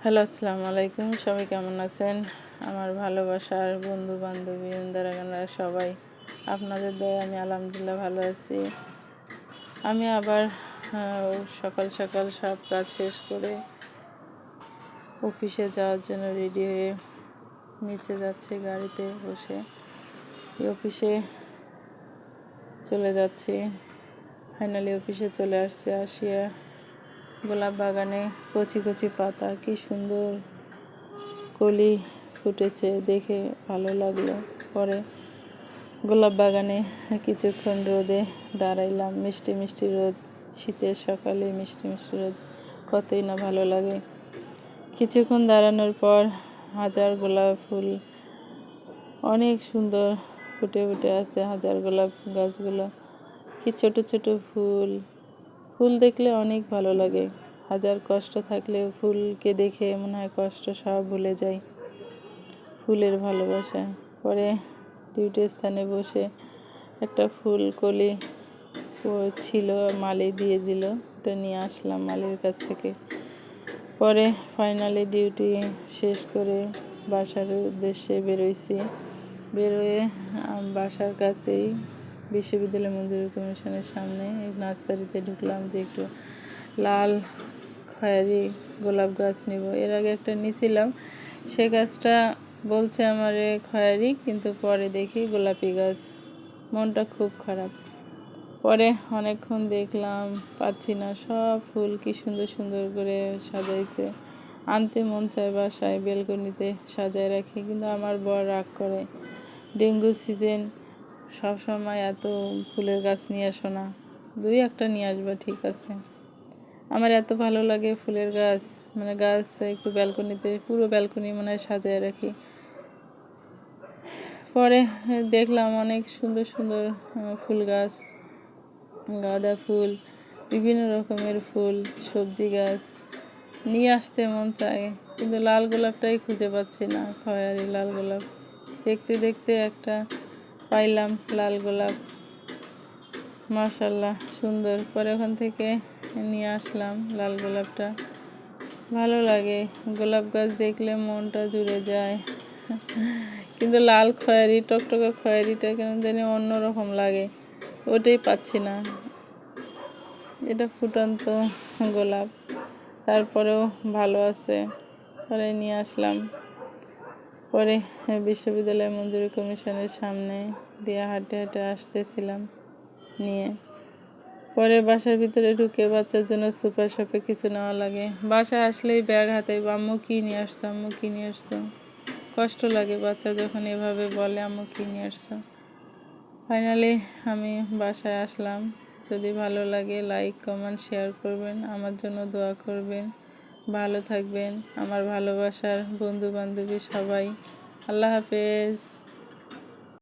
Hello, আসসালামু আলাইকুম। সবাই কেমন আছেন? আমার ভালোবাসার বন্ধু বান্ধবী ইন্দারাগানরা সবাই আপনাদের দয়ায় আমি আলহামদুলিল্লাহ ভালো আছি। আমি আবার সকাল সকাল সব কাজ শেষ করে অফিসে যাওয়ার জন্য রেডি হয়ে নিচে যাচ্ছি গাড়িতে বসে। অফিসে চলে যাচ্ছি। ফাইনালি অফিসে চলে আসিয়া গোলাপ বাগানে কচি কচি পাতা, কি সুন্দর কলি ফুটেছে, দেখে ভালো লাগলো। পরে গোলাপ বাগানে কিছুক্ষণ রোদে দাঁড়াইলাম। মিষ্টি মিষ্টি রোদ, শীতের সকালে মিষ্টি মিষ্টি রোদ কতই না ভালো লাগে। কিছুক্ষণ দাঁড়ানোর পর হাজার গোলাপ ফুল অনেক সুন্দর ফুটে ফুটে আছে। হাজার গোলাপ গাছগুলো কি ছোট ছোট ফুল দেখলে অনেক ভালো লাগে। হাজার কষ্ট থাকলেও ফুলকে দেখে মনে হয় কষ্ট সব ভুলে যায়, ফুলের ভালোবাসা। পরে ডিউটি স্থানে বসে একটা ফুল কলি ছিল, মালি দিয়ে দিল, ওটা নিয়ে আসলাম মালির কাছ থেকে। পরে ফাইনালি ডিউটি শেষ করে বাসার উদ্দেশ্যে বেরোয়ে বাসার কাছেই বিশ্ববিদ্যালয় মঞ্জুরি কমিশনের সামনে নার্সারিতে ঢুকলাম যে একটু লাল খয়েরি গোলাপ গাছ নিব। এর আগে একটা নিয়েছিলাম, সে গাছটা বলছে আমার খয়েরি, কিন্তু পরে দেখি গোলাপি গাছ। মনটা খুব খারাপ। পরে অনেকক্ষণ দেখলাম, পাচ্ছি না। সব ফুল কি সুন্দর সুন্দর করে সাজাইছে, আনতে মন চায় বাসায় বেলকনিতে সাজায় রাখি, কিন্তু আমার বর রাগ করে। ডেঙ্গু সিজন, সবসময় এত ফুলের গাছ নিয়ে আসো না, 2-1টা নিয়ে আসবা, ঠিক আছে। আমার এত ভালো লাগে ফুলের গাছ, গাছ একটু ব্যালকনিতে, পুরো ব্যালকনি মনে হয় সাজায় রাখি। পরে দেখলাম অনেক সুন্দর সুন্দর ফুল গাছ, গাঁদা ফুল, বিভিন্ন রকমের ফুল, সবজি গাছ নিয়ে আসতে মন চায়, কিন্তু লাল গোলাপটাই খুঁজে পাচ্ছি না, খয়েরি লাল গোলাপ। দেখতে দেখতে একটা পাইলাম লাল গোলাপ, মাশাআল্লাহ সুন্দর। পরে ওখান থেকে নিয়ে আসলাম লাল গোলাপটা। ভালো লাগে, গোলাপ গাছ দেখলে মনটা জুড়ে যায়। কিন্তু লাল খয়েরি, টকটকে খয়েরিটা কেন জানি অন্যরকম লাগে, ওটাই পাচ্ছি না। এটা ফুটন্ত গোলাপ, তারপরেও ভালো আছে। পরে নিয়ে আসলাম। পরে বিশ্ববিদ্যালয় মঞ্জুরি কমিশনের সামনে দিয়ে হাঁটে হাঁটে আসতেছিলাম নিয়ে। পরে বাসার ভিতরে ঢুকে বাচ্চার জন্য সুপার শপে কিছু নেওয়া লাগে। বাসায় আসলেই ব্যাগ হাতে, আম্মু কী নিয়ে আসছো, আম্মু কী নিয়ে আসছো। কষ্ট লাগে বাচ্চা যখন এভাবে বলে আম্মু কী নিয়ে আসছো। ফাইনালি আমি বাসায় আসলাম। যদি ভালো লাগে লাইক কমেন্ট শেয়ার করবেন, আমার জন্য দোয়া করবেন। ভালো থাকবেন আমার ভালোবাসার বন্ধু বান্ধবী সবাই। আল্লাহ হাফেজ।